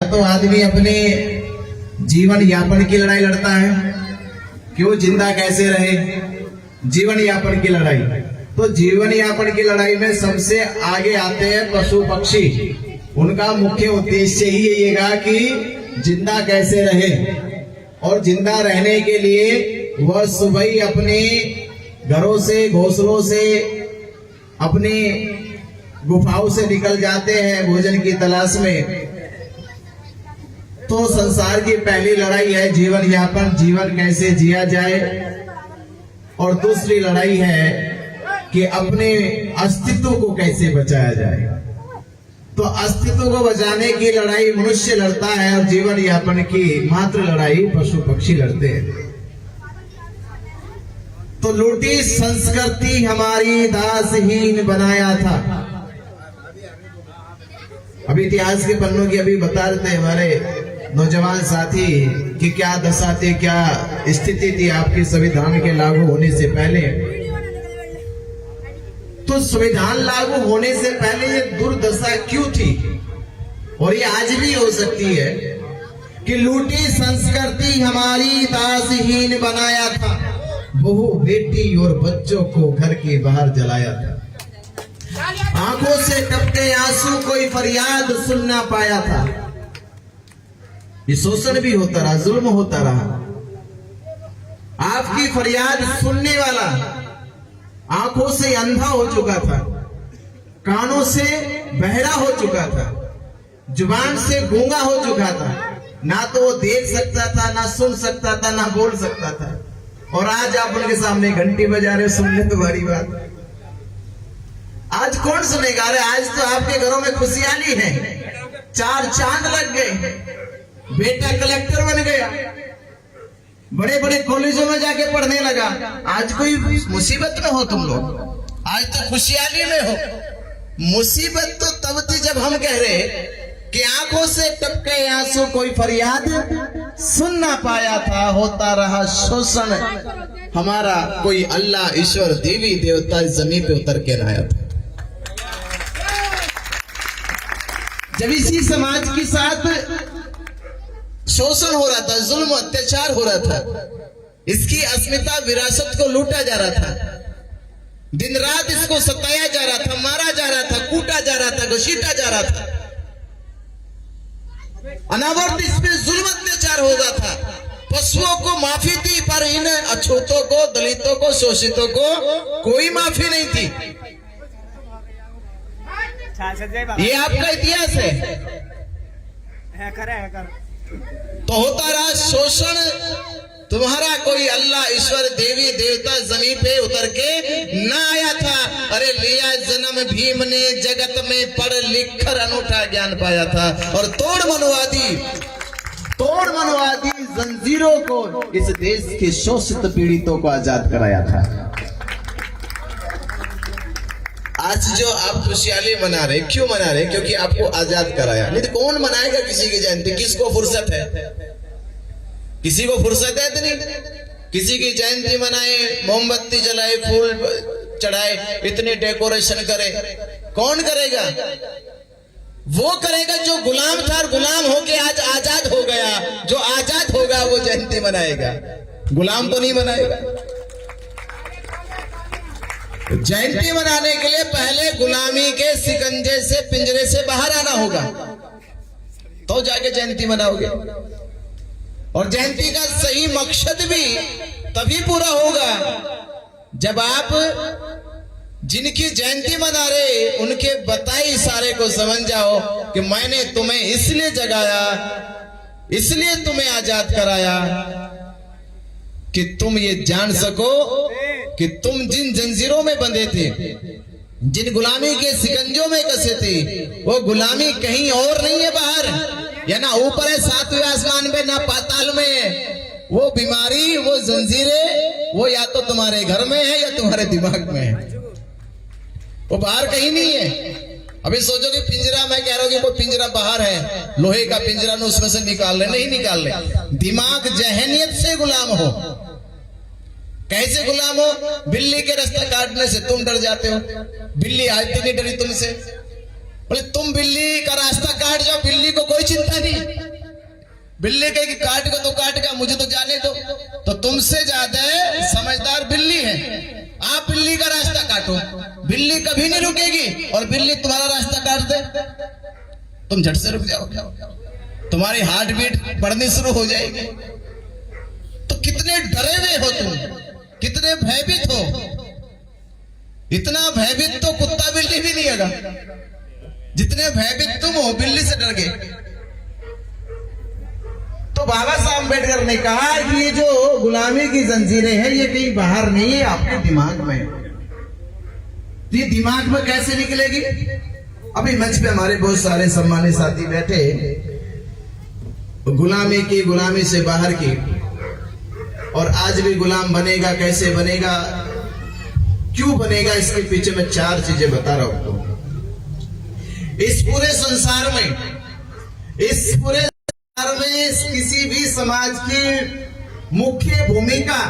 तो आदमी अपने जीवन यापन की लड़ाई लड़ता है, क्यों जिंदा कैसे रहे, जीवन यापन की लड़ाई। तो जीवन यापन की लड़ाई में सबसे आगे आते हैं पशु पक्षी। उनका मुख्य उद्देश्य ही यही कि जिंदा कैसे रहे, और जिंदा रहने के लिए वह सुबह ही अपने घरों से, घोंसलों से, अपने गुफाओं से निकल जाते हैं भोजन की तलाश में। तो संसार की पहली लड़ाई है जीवन यापन, जीवन कैसे जिया जाए। और दूसरी लड़ाई है कि अपने अस्तित्व को कैसे बचाया जाए। तो अस्तित्व को बचाने की लड़ाई मनुष्य लड़ता है, और जीवन यापन की मात्र लड़ाई पशु पक्षी लड़ते हैं। तो लूटी संस्कृति हमारी दासहीन बनाया था। अभी इतिहास के पन्नों की अभी बता रहे थे हमारे नौजवान साथी कि क्या दशा थी, क्या स्थिति थी आपके संविधान के लागू होने से पहले। तो संविधान लागू होने से पहले ये दुर्दशा क्यों थी, और ये आज भी हो सकती है कि लूटी संस्कृति हमारी दासहीन बनाया था, बहू बेटी और बच्चों को घर के बाहर जलाया था। आंखों से टपके आंसू, कोई फरियाद सुन ना पाया था। ये शोषण भी होता रहा, जुल्म होता रहा। आपकी फरियाद सुनने वाला आंखों से अंधा हो चुका था, कानों से बहरा हो चुका था, जुबान से गूंगा हो चुका था। ना तो वो देख सकता था, ना सुन सकता था, ना बोल सकता था। और आज आप उनके सामने घंटी बजा रहे, सुन ले तुम्हारी बात। आज कौन सुनेगा? अरे आज तो आपके घरों में खुशहाली है, 4 चांद लग गए, बेटा कलेक्टर बन गया, बड़े बड़े कॉलेजों में जाके पढ़ने लगा। आज कोई मुसीबत में हो तुम लोग, आज तो खुशहाली में हो। मुसीबत तो तब थी जब हम कह रहे कि आंखों से टपके आंसू, कोई फरियाद सुन ना पाया था, होता रहा शोषण हमारा। कोई अल्लाह ईश्वर देवी देवता जमीन पे उतर के आया था। जब इसी समाज के साथ शोषण हो रहा था, जुल्म अत्याचार हो रहा था, इसकी अस्मिता विरासत को लूटा जा रहा था, दिन रात इसको सताया जा रहा था, मारा जा रहा था, कूटा जा रहा था, घसीटा जा रहा था, अनावरत इस पे जुल्म अत्याचार हो रहा था। पशुओं को माफी थी, पर इन अछूतों को, दलितों को, शोषितों को कोई माफी नहीं थी। ये आपका इतिहास है। तो होता रहा शोषण तुम्हारा। कोई अल्लाह ईश्वर देवी देवता जमीन पे उतर के ना आया था। अरे लिया जन्म भीम ने, जगत में पढ़ लिख कर अनूठा ज्ञान पाया था, और तोड़ मनवादी जंजीरों को इस देश के शोषित पीड़ितों को आजाद कराया था। आज जो आप खुशहाली मना रहे, क्यों मना रहे? क्योंकि आपको आजाद कराया। नहीं तो कौन मनाएगा किसी की जयंती? किसको फुर्सत है? किसी को फुर्सत है इतनी? किसी की जयंती मनाए, मोमबत्ती जलाए, फूल चढ़ाए, इतनी डेकोरेशन करे, कौन करेगा? वो करेगा जो गुलाम था, और गुलाम होके आज आजाद हो गया। जो आजाद होगा वो जयंती मनाएगा, गुलाम तो नहीं मनाएगा। जयंती मनाने के लिए पहले गुलामी के सिकंजे से, पिंजरे से बाहर आना होगा, तो जाके जयंती मनाओगे। और जयंती का सही मकसद भी तभी पूरा होगा जब आप जिनकी जयंती मना रहे उनके बताए इशारे को समझ जाओ कि मैंने तुम्हें इसलिए जगाया, इसलिए तुम्हें आजाद कराया कि तुम ये जान सको कि तुम जिन जंजीरों में बंधे थे, जिन गुलामी के सिकंजों में कसे थे, वो गुलामी कहीं और नहीं है बाहर, या ना ऊपर है 7वें आसमान में, ना पाताल में है। वो बीमारी, वो जंजीरें, वो या तो तुम्हारे घर में है या तुम्हारे दिमाग में है, वो बाहर कहीं नहीं है। अभी सोचो कि पिंजरा, मैं कह रहा हूं कि वो पिंजरा बाहर है, लोहे का पिंजरा, न उसमें से निकाल रहे, नहीं निकाल रहे। दिमाग जहनियत से गुलाम हो। कैसे गुलाम हो? बिल्ली के रास्ता काटने से तुम डर जाते हो, बिल्ली आज तक नहीं डरी तुमसे। बोले तुम बिल्ली का रास्ता काट जाओ, बिल्ली को कोई चिंता नहीं। बिल्ली कहेगी काट का तो काट का, मुझे तो जाने दो। तो तुमसे ज्यादा समझदार बिल्ली है। आप बिल्ली का रास्ता काटो, बिल्ली कभी नहीं रुकेगी, और बिल्ली तुम्हारा रास्ता काट दे तुम झट से रुक जाओ, तुम्हारी हार्ट बीट बढ़नी शुरू हो जाएगी। तो कितने डरे हुए हो तुम, कितने भयभीत हो। इतना भयभीत तो कुत्ता बिल्ली भी नहीं होगा जितने भयभीत तुम हो, बिल्ली से डर गए। तो बाबा साहब अम्बेडकर ने कहा कि ये जो गुलामी की जंजीरें हैं ये कहीं बाहर नहीं है, आपके दिमाग में। ये दिमाग में कैसे निकलेगी? अभी मंच पे हमारे बहुत सारे सम्मानित साथी बैठे, गुलामी से बाहर की, और आज भी गुलाम बनेगा, कैसे बनेगा, क्यों बनेगा, इसके पीछे मैं 4 चीजें बता रहा हूं। इस पूरे संसार में किसी भी समाज की मुख्य भूमिका,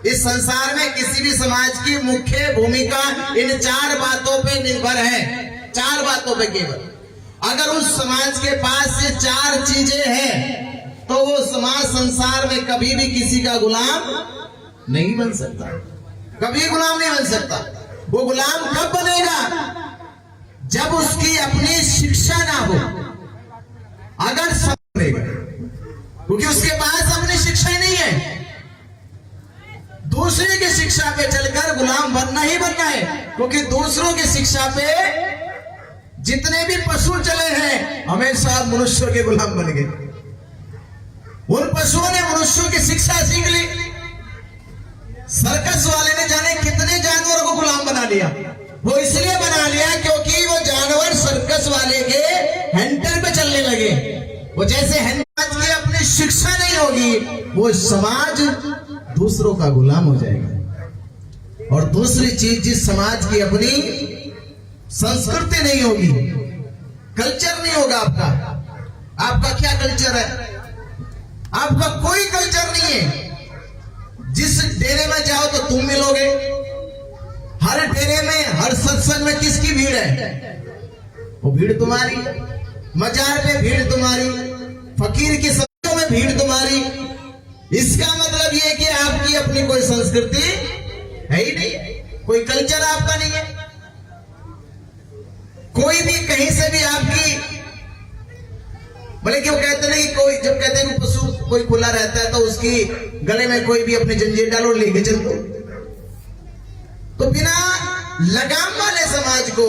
इस संसार में किसी भी समाज की मुख्य भूमिका इन 4 बातों पे निर्भर है। 4 बातों पे केवल। अगर उस समाज के पास ये 4 चीजें हैं तो वो समाज संसार में कभी भी किसी का गुलाम नहीं बन सकता, कभी गुलाम नहीं बन सकता। वो गुलाम कब बनेगा? जब उसकी अपनी शिक्षा ना हो। अगर बनेगा, क्योंकि उसके पास अपनी शिक्षा ही नहीं है, दूसरे की शिक्षा पे चलकर गुलाम बनना ही बनना है। क्योंकि दूसरों की शिक्षा पे जितने भी पशु चले हैं हमेशा मनुष्यों के गुलाम बन गए। उन पशुओं ने मनुष्यों की शिक्षा सीख ली। सर्कस वाले ने जाने कितने जानवरों को गुलाम बना लिया। वो इसलिए बना लिया क्योंकि वो जानवर सर्कस वाले के हैंडल पे चलने लगे। वो जैसे हैंडल की अपनी शिक्षा नहीं होगी, वो समाज दूसरों का गुलाम हो जाएगा। और दूसरी चीज, जिस समाज की अपनी संस्कृति नहीं होगी, कल्चर नहीं होगा आपका क्या कल्चर है? आपका कोई कल्चर नहीं है। जिस डेरे में जाओ तो तुम मिलोगे। हर डेरे में, हर सत्संग में किसकी भीड़ है? वो भीड़ तुम्हारी। मजार पे भीड़ तुम्हारी, फकीर की सभाओं में भीड़ तुम्हारी। इसका मतलब ये कि आपकी अपनी कोई संस्कृति है ही नहीं, कोई कल्चर आपका नहीं है। कोई भी कहीं से भी आपकी, भले क्यों कहते नहीं, कोई जब कहते हैं कि पशु कोई खुला रहता है तो उसकी गले में कोई भी अपनी जंजीर डालो, लेके चल दो। तो बिना लगाम वाले समाज को,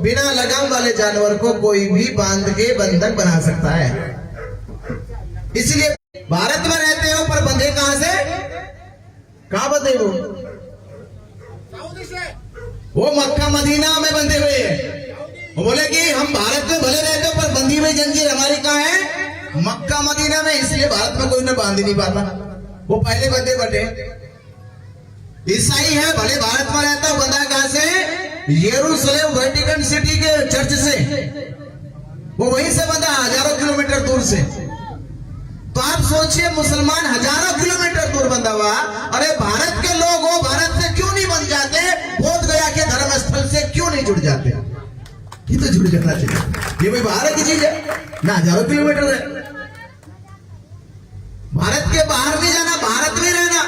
बिना लगाम वाले जानवर को कोई भी बांध के बंधक बना सकता है। इसलिए भारत में रहते हो पर बंधे कहां से? कहां बंधे वो मक्का मदीना में बंधे हुए हैं। वो बोले कि हम भारत में भले रहते हो पर बंधी हुई जंजीर हमारी कहां है? मक्का मदीना में। इसलिए भारत में कोई ने बांध नहीं पाता, वो पहले बंधे बटे। ईसाई है, भले भारत में रहता हो, बंधा कहां से? यरूशलेम वेटिकन सिटी के चर्च से। वो वहीं से बंधा, हजारों किलोमीटर दूर से। तो आप सोचिए, मुसलमान हजारों किलोमीटर दूर बंधा हुआ। अरे भारत के लोग हो, भारत से क्यों नहीं बन जाते? बोध गया के धर्म स्थल से क्यों नहीं जुड़ जाते? ये तो जुड़ जाना चाहिए। ये कोई भारत की चीज है ना? हजारों किलोमीटर है। भारत के बाहर नहीं जाना, भारत में रहना।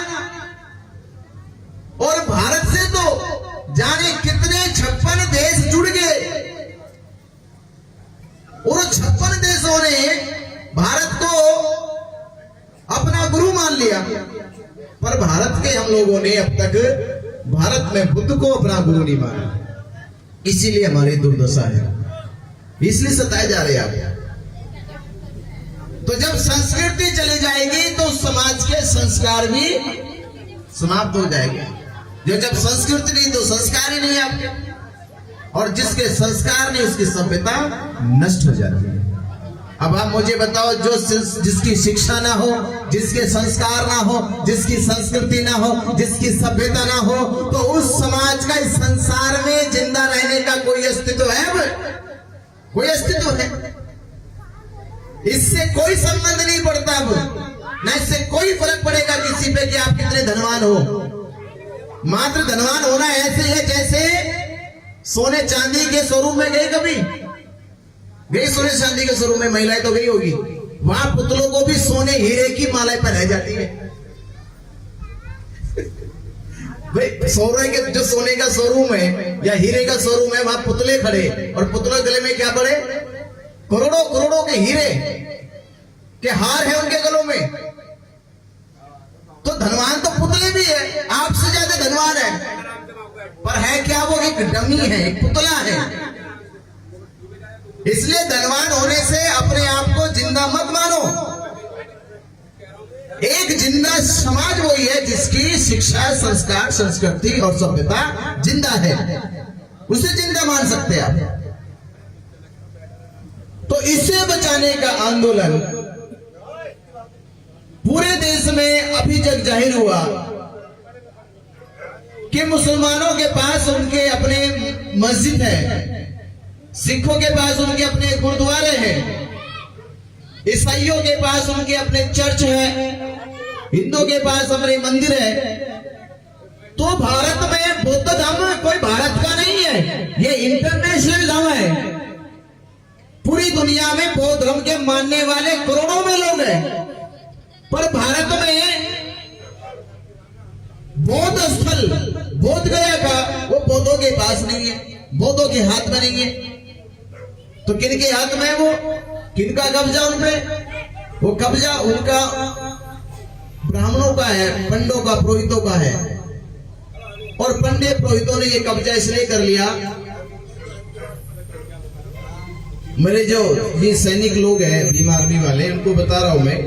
और भारत से तो जाने कितने 56 देश जुड़ गए। और 56 देशों ने भारत को अपना गुरु मान लिया। पर भारत के हम लोगों ने अब तक भारत में बुद्ध को अपना गुरु नहीं माना। इसीलिए हमारी दुर्दशा है, इसलिए सताए जा रहे हैं आप। तो जब संस्कृति चली जाएगी तो समाज के संस्कार भी समाप्त हो जाएंगे। जो जब संस्कृति नहीं तो संस्कार ही नहीं आपके, और जिसके संस्कार नहीं उसकी सभ्यता नष्ट हो जाती है। अब आप मुझे बताओ, जिसकी शिक्षा ना हो, जिसके संस्कार ना हो, जिसकी संस्कृति ना हो, जिसकी सभ्यता ना हो, तो उस समाज का इस संसार में जिंदा रहने का कोई अस्तित्व है? कोई अस्तित्व है? इससे कोई संबंध नहीं पड़ता, ना इससे कोई फर्क पड़ेगा किसी पे कि आप कितने धनवान हो। मात्र धनवान होना ऐसे है जैसे सोने चांदी के शोरूम में गए कभी, गई सोने चांदी के शोरूम में, महिलाएं तो गई होगी, वहां पुतलों को भी सोने हीरे की मालाएं पहनाई जाती है। भाई सोने का शोरूम है या हीरे का शोरूम है, वहां पुतले खड़े और पुतलों गले में क्या पड़े? करोड़ों करोड़ों के हीरे के हार है उनके गलों में। तो धनवान तो पुतले भी है, आपसे ज्यादा धनवान है, पर है क्या? वो एक डमी है, एक पुतला है। इसलिए धनवान होने से अपने आप को जिंदा मत मानो। एक जिंदा समाज वही है जिसकी शिक्षा, संस्कार, संस्कृति और सभ्यता जिंदा है, उसे जिंदा मान सकते हैं आप। तो इसे बचाने का आंदोलन पूरे देश में अभी जग जाहिर हुआ कि मुसलमानों के पास उनके अपने मस्जिद है, सिखों के पास उनके अपने गुरुद्वारे हैं, ईसाइयों के पास उनके अपने चर्च है, हिंदुओं के पास अपने मंदिर है। तो भारत में बौद्ध धर्म कोई भारत का नहीं है, ये इंटरनेशनल धर्म है। पूरी दुनिया में बौद्ध धर्म के मानने वाले करोड़ों में लोग हैं, पर भारत में बौद्ध स्थल बोध गया का वो बौद्धों के पास नहीं है, बौद्धों के हाथ में नहीं है। तो किनके हाथ में है वो? किनका कब्जा उन पे? वो कब्जा उनका ब्राह्मणों का है, पंडों का, पुरोहितों का है। और पंडित पुरोहितों ने ये कब्जा इसलिए कर लिया, मेरे जो ये सैनिक लोग हैं, भीम आर्मी वाले, उनको बता रहा हूं मैं,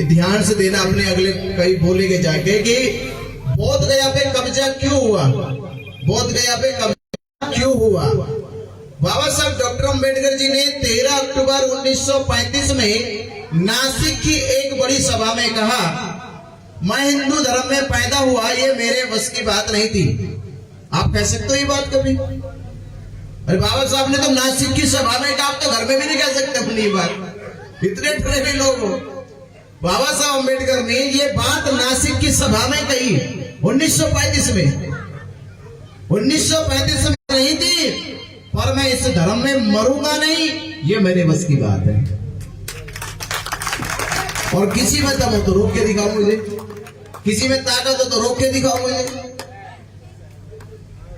ध्यान से देना, अपने अगले कहीं बोलेंगे जाके कि बोध गया पे कब्जा क्यों हुआ, बोध गया पे कब्जा क्यों हुआ। बाबा साहब डॉक्टर अंबेडकर जी ने 13 अक्टूबर 1935 में नासिक की एक बड़ी सभा में कहा, मैं हिंदू धर्म में पैदा हुआ, ये मेरे बस की बात नहीं थी। आप कह सकते हो ये बात कभी? अरे बाबा साहब ने तो नासिक की सभा में कहा, आप तो घर में भी नहीं कह सकते अपनी ये बात, इतने बड़े लोग हो। बाबा साहब अंबेडकर ने ये बात नासिक की सभा में कही 1935 में। 1935 में नहीं थी, पर मैं इस धर्म में मरूंगा नहीं, ये मेरे बस की बात है। और किसी में दम हो तो रोक के दिखाओ मुझे, किसी में ताकत हो तो रोक के दिखाओ मुझे।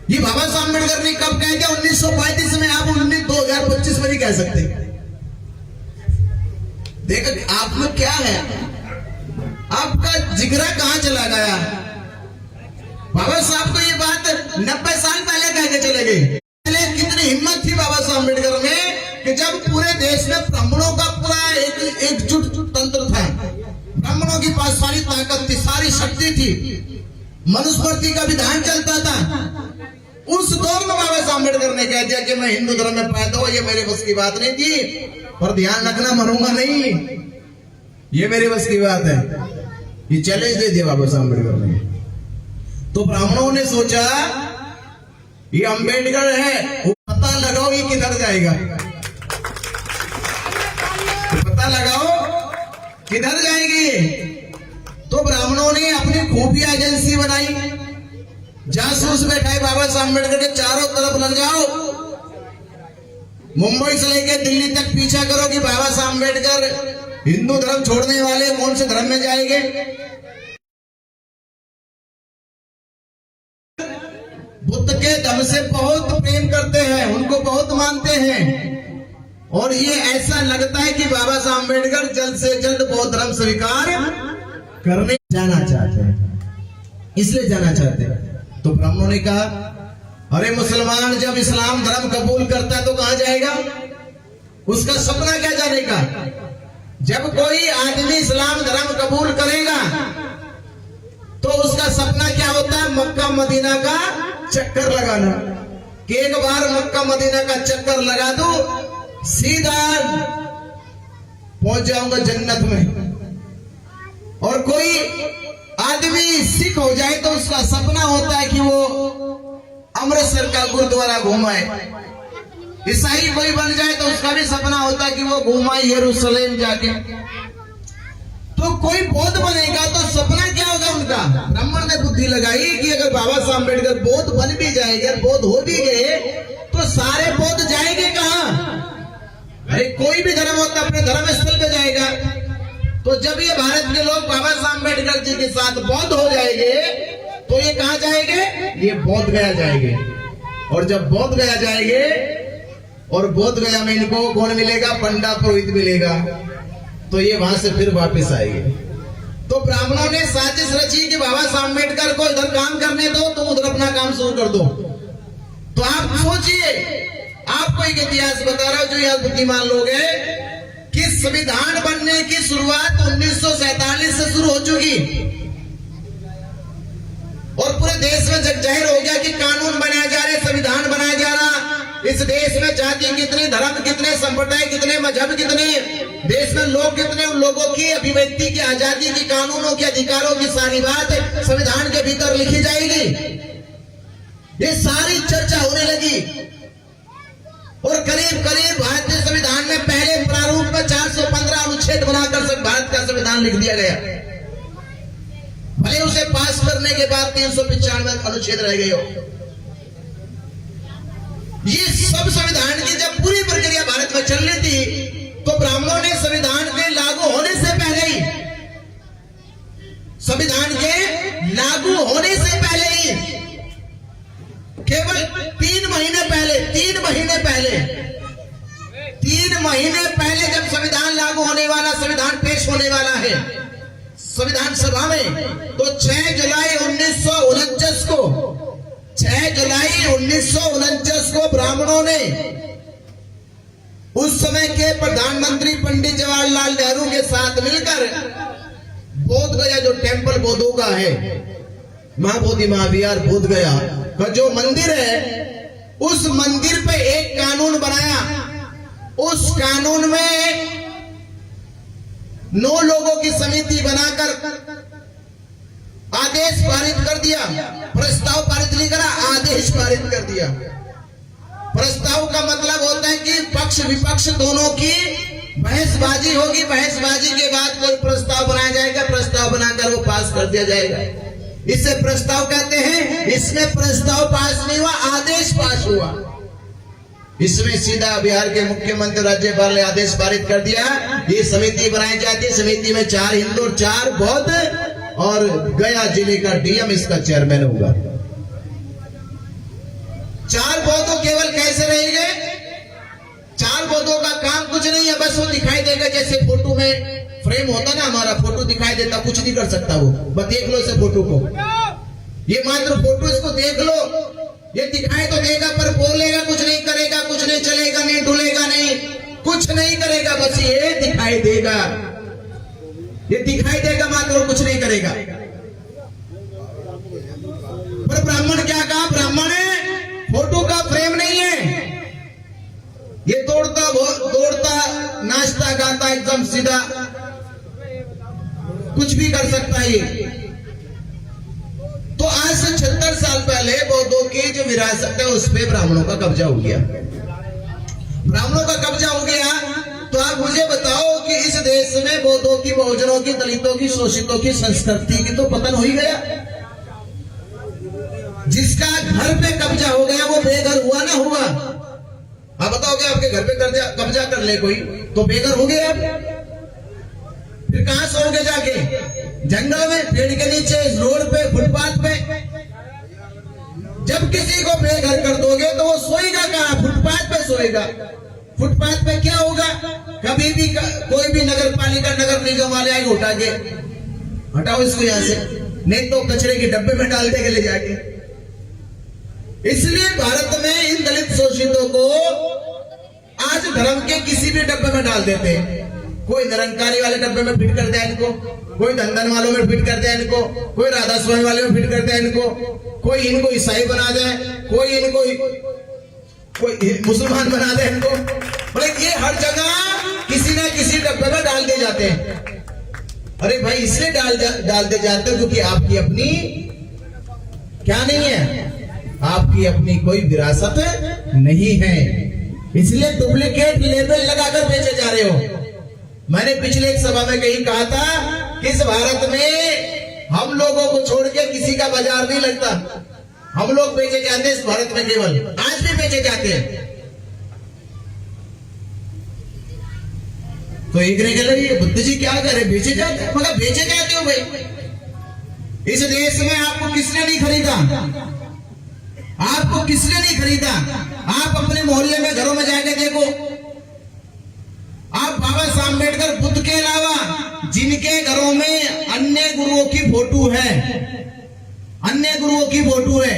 ये बाबा साहब अम्बेडकर ने कब कह दिया? 1935 में। आप 2025 में नहीं कह सकते। देखो आप में क्या है, आपका जिगरा कहां चला गया? बाबा साहब को ये बात 90 साल पहले कह के चले गए। कितनी हिम्मत थी बाबा साहब अम्बेडकर में कि जब पूरे देश में ब्राह्मणों का पूरा एकजुट तंत्र था, ब्राह्मणों के पास सारी ताकत थी, सारी शक्ति थी, मनुस्मृति का विधान चलता था, उस दौर में बाबा साहब अम्बेडकर ने कह दिया कि मैं हिंदू धर्म में पैदा हुआ, ये मेरे बस की बात नहीं थी, पर ध्यान रखना मरूंगा नहीं, ये मेरे बस की बात है। ये चैलेंज दे दिया बाबा साहब अम्बेडकर ने। तो ब्राह्मणों ने सोचा ये अम्बेडकर है, वो पता लगाओ ये किधर जाएगा, पता लगाओ किधर जाएगी। तो ब्राह्मणों ने अपनी खुफिया एजेंसी बनाई, जासूस बैठाए बाबा साहब अम्बेडकर के चारों तरफ लग जाओ, मुंबई से लेकर दिल्ली तक पीछा करो कि बाबा साहब अम्बेडकर हिंदू धर्म छोड़ने वाले कौन से धर्म में जाएंगे। बुद्ध के दम से बहुत प्रेम करते हैं, उनको बहुत मानते हैं, और ये ऐसा लगता है कि बाबा साहब अम्बेडकर जल्द से जल्द बौद्ध धर्म स्वीकार करने जाना चाहते हैं, इसलिए जाना चाहते हैं। तो ब्राह्मणों ने कहा, अरे मुसलमान जब इस्लाम धर्म कबूल करता है तो कहां जाएगा? उसका सपना क्या जाने का? जब कोई आदमी इस्लाम धर्म कबूल करेगा तो उसका सपना क्या होता है? मक्का मदीना का चक्कर लगाना, कि एक बार मक्का मदीना का चक्कर लगा दो, सीधा पहुंच जाऊंगा जन्नत में। और कोई आदमी सिख हो जाए तो उसका सपना होता है कि वो अमृतसर का गुरुद्वारा घुमाए। ईसाई कोई बन जाए तो उसका भी सपना होता है कि वो घुमाए यरूशलेम जाके। तो कोई बौद्ध बनेगा तो सपना क्या होगा उनका? ब्राह्मण ने बुद्धि लगाई कि अगर बाबा साहब अम्बेडकर बौद्ध बन भी जाएंगे, बौद्ध हो भी गए, तो सारे बौद्ध जाएंगे कहां? अरे कोई भी धर्म होता अपने धर्म स्थल पे जाएगा। तो जब ये भारत के लोग बाबा साहब अम्बेडकर जी के साथ बौद्ध हो जाएंगे तो ये कहां जाएंगे? ये बोध गया जाएंगे। और जब बोध गया जाएंगे और बोध गया में इनको कौन मिलेगा? पंडा पुरोहित मिलेगा। तो ये वहां से फिर वापस आएंगे। तो ब्राह्मणों ने साजिश रची कि बाबा साहब अम्बेडकर को इधर काम करने दो, तुम उधर अपना काम शुरू कर दो। तो आप सोचिए, आपको एक इतिहास बता रहा हूं जो यह बुद्धिमान लोग हैं कि संविधान बनने की शुरुआत 1947 से शुरू हो चुकी और पूरे देश में जग जाहिर हो गया कि कानून बनाए जा रहे, संविधान बनाया जा रहा। इस देश में जाति कितनी, धर्म कितने, संप्रदाय कितने, मजहब कितने, देश में लोग कितने, उन लोगों की अभिव्यक्ति की आजादी की, कानूनों के अधिकारों की सारी बात संविधान के भीतर लिखी जाएगी। ये सारी चर्चा होने लगी और करीब करीब भारतीय संविधान में पहले प्रारूप में 415 अनुच्छेद बनाकर भारत का संविधान लिख दिया गया। भले उसे पास करने के बाद 395 अनुच्छेद रह गए हो। ये सब संविधान की जब पूरी प्रक्रिया भारत में चल रही थी तो ब्राह्मणों ने संविधान के लागू होने से पहले ही, संविधान के लागू होने से पहले ही, केवल 3 महीने पहले जब संविधान लागू होने वाला, संविधान पेश होने वाला है संविधान सभा में, तो 6 जुलाई 1949 को ब्राह्मणों ने उस समय के प्रधानमंत्री पंडित जवाहरलाल नेहरू के साथ मिलकर बोध गया, जो टेम्पल बोधों का है, महाबोधि महाविहार बोध गया का जो मंदिर है, उस मंदिर पे एक कानून बनाया। उस कानून में 9 लोगों की समिति बनाकर आदेश पारित कर दिया। प्रस्ताव पारित नहीं करा, आदेश पारित कर दिया। प्रस्ताव का मतलब होता है कि पक्ष विपक्ष दोनों की बहसबाजी होगी, बहसबाजी के बाद कोई प्रस्ताव बनाया जाएगा, प्रस्ताव बनाकर वो पास कर दिया जाएगा। इसे प्रस्ताव कहते हैं। इसमें प्रस्ताव पास नहीं हुआ, आदेश पास हुआ। इसमें सीधा बिहार के मुख्यमंत्री राज्यपाल ने आदेश पारित कर दिया, ये समिति बनाई जाती है। समिति में 4 हिंदू और 4 बौद्ध और गया जिले का डीएम इसका चेयरमैन होगा। 4 बौद्धों केवल कैसे रहेंगे? 4 बौद्धों का काम कुछ नहीं है, बस वो दिखाई देगा जैसे फोटो में फ्रेम होता ना, हमारा फोटो दिखाई देता, कुछ नहीं कर सकता वो। बस देख लो इसे फोटो को, ये मात्र फोटो, इसको देख लो, ये दिखाई तो देगा पर बोलेगा कुछ नहीं, करेगा कुछ नहीं, चलेगा नहीं, डुलेगा नहीं, कुछ नहीं करेगा, बस ये दिखाई देगा, ये दिखाई देगा मात्र, और कुछ नहीं करेगा। पर ब्राह्मण क्या कहा? ब्राह्मण फोटो का फ्रेम नहीं है, ये दौड़ता नाचता गाता एकदम सीधा, कुछ भी कर सकता है ये। तो आज से 76 साल पहले बौद्धों की जो विरासत है उस पे ब्राह्मणों का कब्जा हो गया। ब्राह्मणों का कब्जा हो गया तो आप मुझे बताओ कि इस देश में बौद्धों की, बहुजनों की, दलितों की, शोषितों की संस्कृति की तो पतन हो ही गया। जिसका घर पे कब्जा हो गया वो बेघर हुआ ना हुआ? आप बताओगे, आपके घर पे कब्जा कर ले कोई तो बेघर हो गए आप। फिर कहां सोओगे जाके? जंगल में, पेड़ के नीचे, रोड पे, फुटपाथ पे। जब किसी को बेघर कर दोगे तो वो सोएगा कहां? फुटपाथ पे सोएगा। फुटपाथ पे क्या होगा? कभी भी कोई भी नगर पालिका, नगर निगम वाले आएंगे उठा के, हटाओ इसको यहां से, नहीं तो कचरे के डब्बे में डाल देंगे ले जाके। इसलिए भारत में इन दलित शोषितों को आज धर्म के किसी भी डब्बे में डाल देते हैं। कोई निरंकारी वाले डब्बे में फिट कर दिया इनको, कोई धंधन वालों में फिट कर दिया इनको, कोई राधा स्वामी वाले में फिट कर दिया इनको, कोई इनको ईसाई बना दे, कोई इनको कोई मुसलमान बना दे इनको। मतलब ये हर जगह किसी ना किसी डब्बे में डाल दिए जाते हैं। अरे भाई इसलिए डाल दे जाते हो क्योंकि आपकी अपनी क्या नहीं है, आपकी अपनी कोई विरासत नहीं है, इसलिए डुप्लीकेट लेबल लगाकर बेचे जा रहे हो। मैंने पिछले एक सभा में कहीं कहा था कि इस भारत में हम लोगों को छोड़ के किसी का बाजार नहीं लगता, हम लोग बेचे जाते हैं इस भारत में, केवल आज भी बेचे जाते हैं। तो एक ने कहा ये बुद्ध जी क्या करे, बेचे जाते हैं। मगर बेचे जाते हो भाई, इस देश में आपको किसने नहीं खरीदा, आपको किसने नहीं खरीदा। आप अपने मोहल्ले में घरों में जाके देखो, आप बाबा साहब अम्बेडकर बुद्ध के अलावा जिनके घरों में अन्य गुरुओं की फोटो है, अन्य गुरुओं की फोटो है,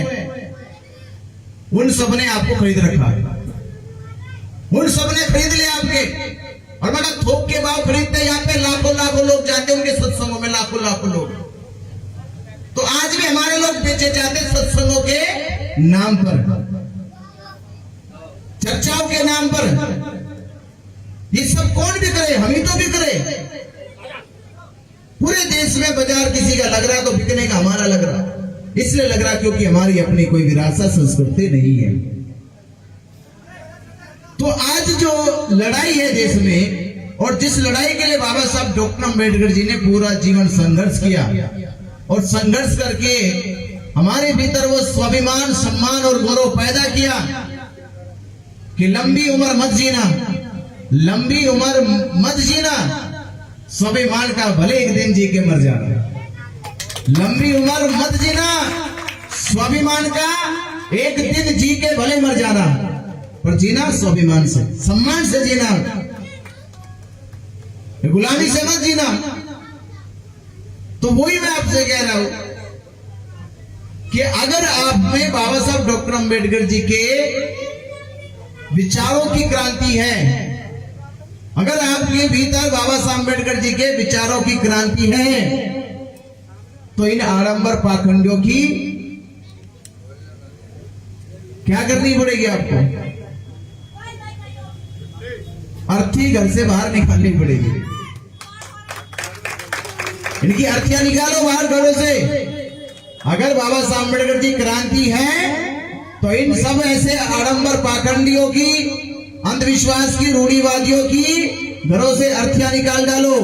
उन सबने आपको खरीद रखा है, उन सबने खरीद लिया आपके। और बड़ा थोक के भाव खरीदते, यहाँ पे लाखों लाखों लोग जाते हैं उनके सत्संगों में, लाखों लाखों लोग। तो आज भी हमारे लोग बेचे जाते सत्संगों के नाम पर, चर्चाओं के नाम पर। ये सब कौन बिक रहे, हम ही तो बिक रहे। पूरे देश में बाजार किसी का लग रहा है तो बिकने का हमारा लग रहा, इसलिए लग रहा क्योंकि हमारी अपनी कोई विरासत संस्कृति नहीं है। तो आज जो लड़ाई है देश में, और जिस लड़ाई के लिए बाबा साहब डॉक्टर अम्बेडकर जी ने पूरा जीवन संघर्ष किया, और संघर्ष करके हमारे भीतर वो स्वाभिमान, सम्मान और गौरव पैदा किया कि लंबी उम्र मत जीना, लंबी उम्र मत जीना, स्वाभिमान का भले एक दिन जी के मर जाना। लंबी उम्र मत जीना, स्वाभिमान का एक दिन जी के भले मर जाना, पर जीना स्वाभिमान से, सम्मान से जीना, गुलामी से मत जीना। तो वही मैं आपसे कह रहा हूं कि अगर आप में बाबा साहब डॉक्टर अम्बेडकर जी के विचारों की क्रांति है, अगर आपके भीतर बाबा साहब अम्बेडकर जी के विचारों की क्रांति है, तो इन आडंबर पाखंडियों की क्या करनी पड़ेगी आपको? अर्थी घर से बाहर निकालनी पड़ेगी। इनकी अर्थियां निकालो बाहर घरों से। अगर बाबा साहब अम्बेडकर जी क्रांति है, तो इन सब ऐसे आडंबर पाखंडियों की, अंधविश्वास की, रूढ़िवादियों की घरों से अर्थियां निकाल डालो,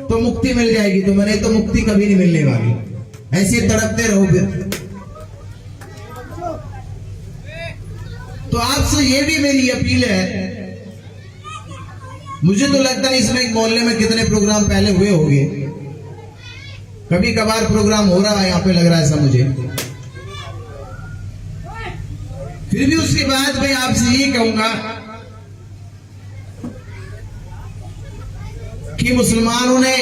तो मुक्ति मिल जाएगी। तो मैंने तो मुक्ति कभी नहीं मिलने वाली, ऐसे तड़पते रहो फिर। तो आपसे ये भी मेरी अपील है, मुझे तो लगता है इसमें मोहल्ले में कितने प्रोग्राम पहले हुए होंगे, कभी कभार प्रोग्राम हो रहा है यहाँ पे, लग रहा है ऐसा मुझे। फिर भी उसके बाद मैं आपसे ये कहूंगा कि मुसलमानों ने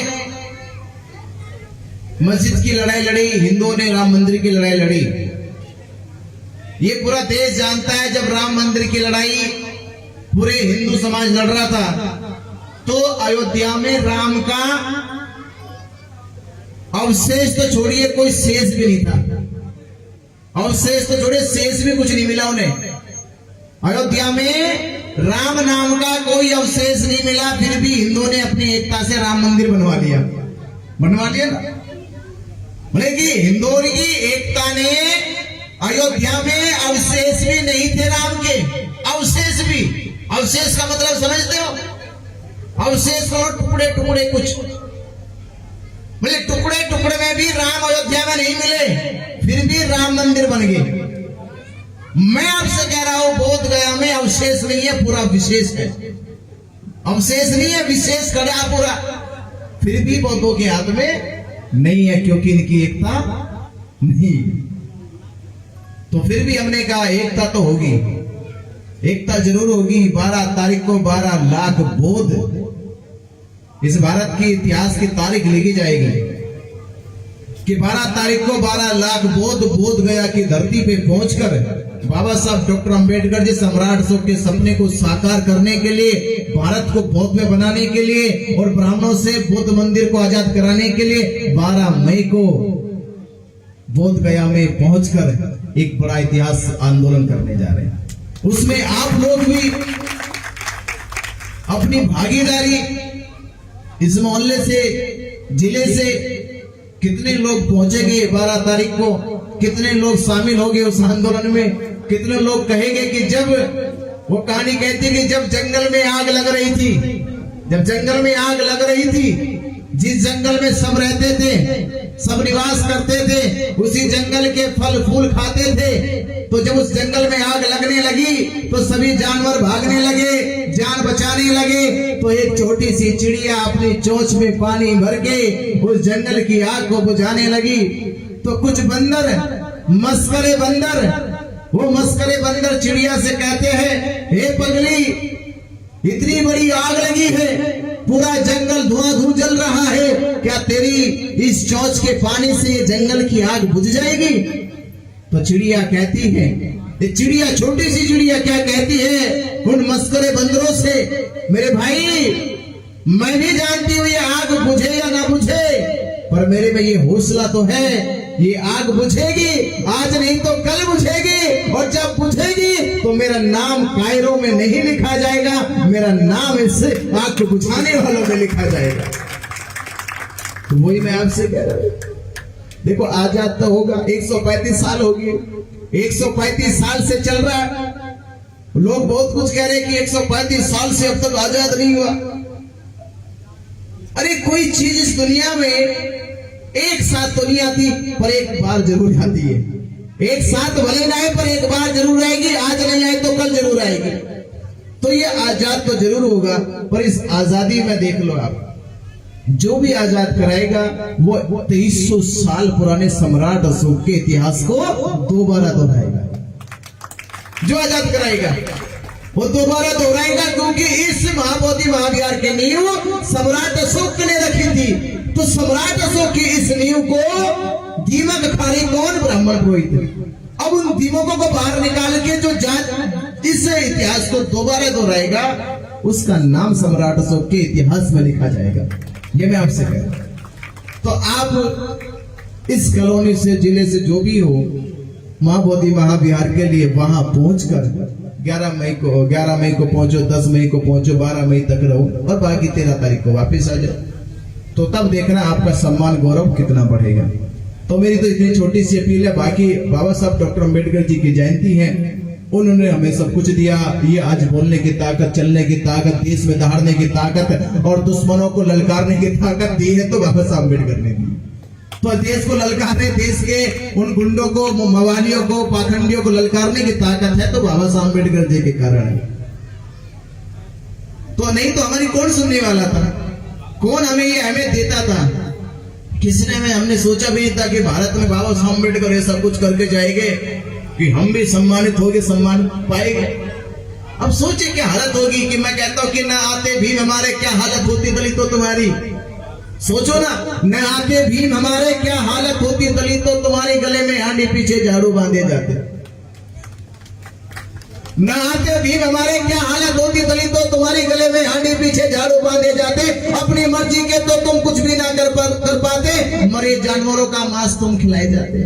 मस्जिद की लड़ाई लड़ी, हिंदुओं ने राम मंदिर की लड़ाई लड़ी। ये पूरा देश जानता है, जब राम मंदिर की लड़ाई पूरे हिंदू समाज लड़ रहा था, तो अयोध्या में राम का अवशेष तो छोड़िए, कोई शेष भी नहीं था। अवशेष तो छोड़िए, शेष भी कुछ नहीं मिला उन्हें। अयोध्या में राम नाम का कोई अवशेष नहीं मिला, फिर भी हिंदुओं ने अपनी एकता से राम मंदिर बनवा लिया ना। बोले कि हिंदुओं की एकता ने अयोध्या में अवशेष भी नहीं थे राम के, अवशेष भी। अवशेष का मतलब समझते हो? अवशेष को टुकड़े टुकड़े कुछ, बोले टुकड़े टुकड़े में भी राम अयोध्या में नहीं मिले, फिर भी राम मंदिर बन गए। मैं आपसे कह रहा हूं, बोध गया में अवशेष नहीं है, पूरा विशेष है। अवशेष नहीं है, विशेष खड़ा पूरा, फिर भी बौद्धों के हाथ में नहीं है, क्योंकि इनकी एकता नहीं। तो फिर भी हमने कहा एकता तो होगी, एकता जरूर होगी। 12 तारीख को 12 लाख बौद्ध इस भारत की इतिहास की तारीख लिखी जाएगी कि 12 तारीख को 12 लाख बौद्ध बोध गया की धरती पे पहुंचकर बाबा साहब डॉक्टर अम्बेडकर जी सम्राट अशोक के सपने को साकार करने के लिए, भारत को बौद्ध में बनाने के लिए और ब्राह्मणों से बौद्ध मंदिर को आजाद कराने के लिए 12 मई को बोध गया में पहुंचकर एक बड़ा इतिहास आंदोलन करने जा रहे हैं। उसमें आप लोग भी अपनी भागीदारी, इस मोहल्ले से, जिले से कितने लोग पहुंचेंगे 12 तारीख को, कितने लोग शामिल होंगे उस आंदोलन में, कितने लोग कहेंगे कि जब वो कहानी कहती कि जब जंगल में आग लग रही थी, जब जंगल में आग लग रही थी, जिस जंगल में सब रहते थे, सब निवास करते थे, उसी जंगल के फल फूल खाते थे, तो जब उस जंगल में आग लगने लगी तो सभी जानवर भागने लगे, जान बचाने लगे। तो एक छोटी सी चिड़िया अपनी चोंच में पानी भर के उस जंगल की आग को बुझाने लगी। तो कुछ बंदर, मस्करे बंदर, वो मस्करे बंदर चिड़िया से कहते हैं, हे पगली, इतनी बड़ी आग लगी है, पूरा जंगल धुआं जल रहा है, क्या तेरी इस चोंच के पानी से ये जंगल की आग बुझ जाएगी? तो चिड़िया कहती है, चिड़िया, छोटी सी चिड़िया क्या कहती है उन मस्करे बंदरों से, मेरे भाई, मैं नहीं जानती हूँ ये आग बुझे या ना बुझे, पर मेरे में ये हौसला तो है, ये आग बुझेगी, आज नहीं तो कल बुझेगी, और जब बुझेगी तो मेरा नाम कायरों में नहीं लिखा जाएगा, मेरा नाम इस आग को बुझाने वालों में लिखा जाएगा। तो वही मैं आपसे कह रहा हूं, देखो आजाद तो होगा, 135 साल होगी, 135 साल से चल रहा है। लोग बहुत कुछ कह रहे हैं कि 135 साल से अब तक आजाद नहीं हुआ। अरे कोई चीज इस दुनिया में एक साथ तो नहीं आती, पर एक बार जरूर आती है। एक साथ भले ना आए, पर एक बार जरूर आएगी, आज नहीं आए तो कल जरूर आएगी। तो ये आजाद तो जरूर होगा, पर इस आजादी में देख लो आप, जो भी आजाद कराएगा वो 2300 साल पुराने सम्राट अशोक के इतिहास को दोबारा दोहराएगा। जो आजाद कराएगा वो दोबारा दोहराएगा, क्योंकि इस महाबोधि महाविहार की नींव सम्राट अशोक ने रखी थी। तो सम्राट अशोक की इस नींव को दीमक खारी कौन? ब्राह्मण पुरोहित। अब उन दीमकों को बाहर निकाल के जो इस इतिहास को दोबारा दोहराएगा, उसका नाम सम्राट अशोक के इतिहास में लिखा जाएगा। ये मैं आपसे कह रहा हूं। तो आप इस कॉलोनी से, जिले से जो भी हो, महाबोधि महाविहार के लिए वहां पहुंचकर 11 मई को पहुंचो, 10 मई को पहुंचो, 12 मई तक रहो, और बाकी 13 तारीख को वापस आ जाओ। तो तब देखना आपका सम्मान गौरव कितना बढ़ेगा। तो मेरी तो इतनी छोटी सी अपील है। बाकी बाबा साहब डॉक्टर अम्बेडकर जी की जयंती है, उन्होंने हमें सब कुछ दिया। ये आज बोलने की ताकत, चलने की ताकत, देश में दहाड़ने की ताकत और दुश्मनों को ललकारने की ताकत दी है तो बाबा साहब अम्बेडकर ने दी। तो देश को ललकारने, देश के उन गुंडों को, मवालियों को, पाखंडियों को ललकारने की ताकत है तो बाबा साहब अम्बेडकर जी के कारण है। तो नहीं तो हमारी कौन सुनने वाला था? कौन हमें ये अहमियत देता था? किसने हमें, हमने सोचा भी नहीं था कि भारत में बाबा साहब अम्बेडकर ये सब कुछ करके जाएंगे कि हम भी सम्मानित होंगे, सम्मान पाएंगे। अब सोचे क्या हालत होगी कि मैं कहता हूं कि न आते भीम हमारे क्या हालत होती दलितों तुम्हारी। सोचो ना, न आते भीम हमारे क्या हालत होती दलितों तुम्हारी, गले में हांडी पीछे झाड़ू बांधे जाते। न आते भीम हमारे क्या हालत होती दलितों तुम्हारी, गले में हांडी पीछे झाड़ू बांधे जाते। अपनी मर्जी के तो तुम कुछ भी ना कर पाते, मरे जानवरों का मांस तुम खिलाए जाते,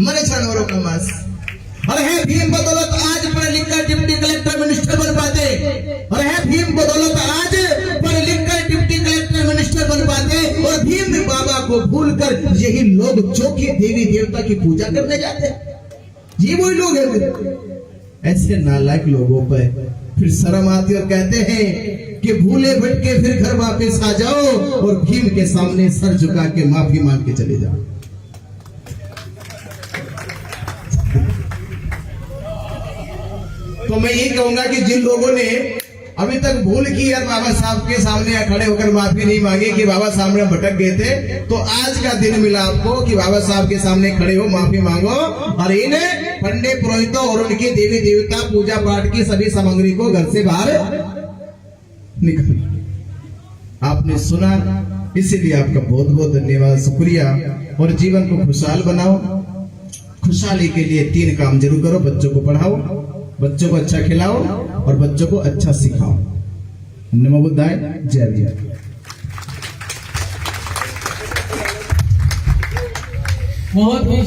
मरे जानवरों का मांस। और है भीम बदौलत आज पढ़ लिख कर डिप्टी कलेक्टर मिनिस्टर बन पाते, और है भीम बदौलत आज पढ़ लिख कर डिप्टी कलेक्टर मिनिस्टर बन पाते। और भीम बाबा को भूलकर यही लोग चौकी देवी देवता की पूजा करने जाते, ये वही लोग हैं। ऐसे नालायक लोगों पर फिर शर्म आती और कहते हैं कि भूले भटके फिर घर वापस आ जाओ और भीम के सामने सर झुका के माफी मांग के चले जाओ। तो मैं ये कहूंगा कि जिन लोगों ने अभी तक भूल की है बाबा साहब के सामने खड़े होकर माफी नहीं मांगी कि बाबा साहब में भटक गए थे, तो आज का दिन मिला आपको कि बाबा साहब के सामने खड़े हो, माफी मांगो और इन पंडित पुरोहितों और उनके देवी देवता पूजा पाठ की सभी सामग्री को घर से बाहर निकाल। आपने सुना, इसीलिए आपका बहुत बहुत धन्यवाद, शुक्रिया। और जीवन को खुशहाल बनाओ। खुशहाली के लिए 3 काम जरूर करो। बच्चों को पढ़ाओ, बच्चों को अच्छा खिलाओ और बच्चों को अच्छा सिखाओ। नमो बुद्धाय, जय भीम। बहुत ही